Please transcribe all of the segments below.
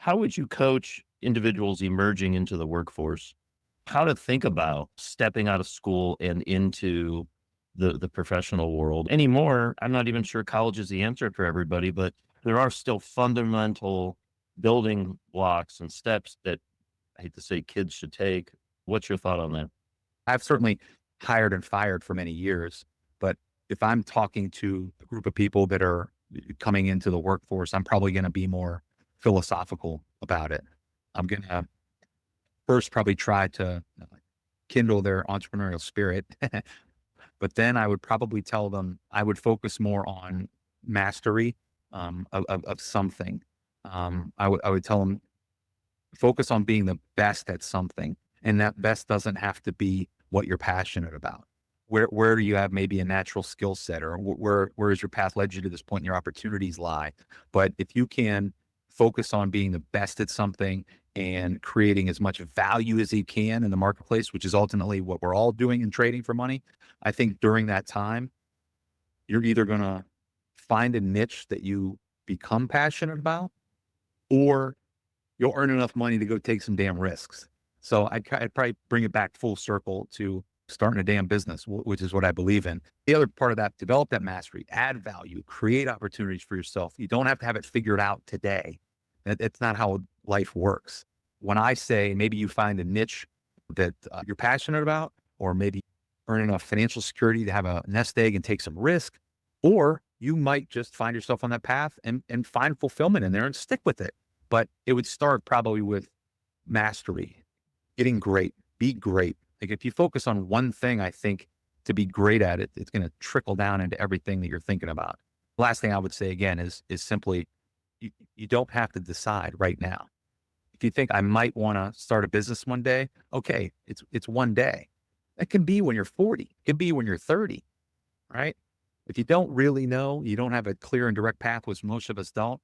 How would you coach individuals emerging into the workforce? How to think about stepping out of school and into the professional world anymore? I'm not even sure college is the answer for everybody, but there are still fundamental building blocks and steps that I hate to say kids should take. What's your thought on that? I've certainly hired and fired for many years, but if I'm talking to a group of people that are coming into the workforce, I'm probably going to be more philosophical about it. I'm going to first probably try to kindle their entrepreneurial spirit, but then I would probably tell them I would focus more on mastery of something. I would tell them focus on being the best at something. And that best doesn't have to be what you're passionate about. Where do you have maybe a natural skill set, or where has your path led you to this point and your opportunities lie? But if you can focus on being the best at something and creating as much value as you can in the marketplace, which is ultimately what we're all doing in trading for money, I think during that time, you're either going to find a niche that you become passionate about, or you'll earn enough money to go take some damn risks. So I'd probably bring it back full circle to starting a damn business, which is what I believe in. The other part of that, develop that mastery, add value, create opportunities for yourself. You don't have to have it figured out today. It's not how life works. When I say maybe you find a niche that you're passionate about, or maybe earn enough financial security to have a nest egg and take some risk, or you might just find yourself on that path and find fulfillment in there and stick with it. But it would start probably with mastery, getting great, be great. Like if you focus on one thing, I think to be great at it, it's going to trickle down into everything that you're thinking about. Last thing I would say again is simply you don't have to decide right now. If you think I might want to start a business one day, okay, it's one day. It can be when you're 40, it could be when you're 30, right? If you don't really know, you don't have a clear and direct path, which most of us don't.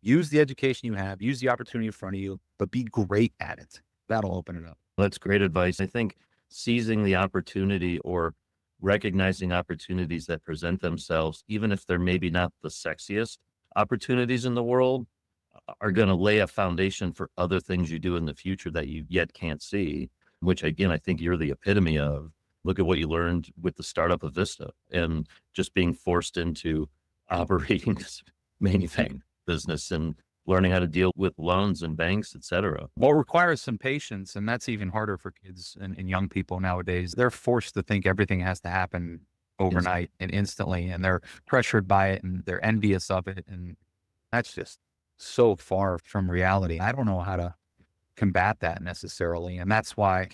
Use the education you have, use the opportunity in front of you, but be great at it. That'll open it up. That's great advice. I think seizing the opportunity or recognizing opportunities that present themselves, even if they're maybe not the sexiest opportunities in the world, are going to lay a foundation for other things you do in the future that you yet can't see, which again, I think you're the epitome of. Look at what you learned with the startup of Vista and just being forced into operating this mainframe business and learning how to deal with loans and banks, et cetera. Well, it requires some patience, and that's even harder for kids and young people nowadays. They're forced to think everything has to happen Yes. overnight and instantly, and they're pressured by it and they're envious of it. And that's just so far from reality. I don't know how to combat that necessarily. And that's why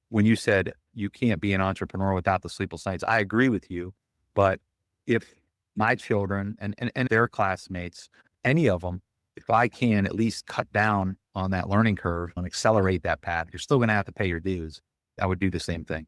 when you said you can't be an entrepreneur without the sleepless nights, I agree with you. But if my children and their classmates, any of them, if I can at least cut down on that learning curve and accelerate that path, you're still going to have to pay your dues. I would do the same thing.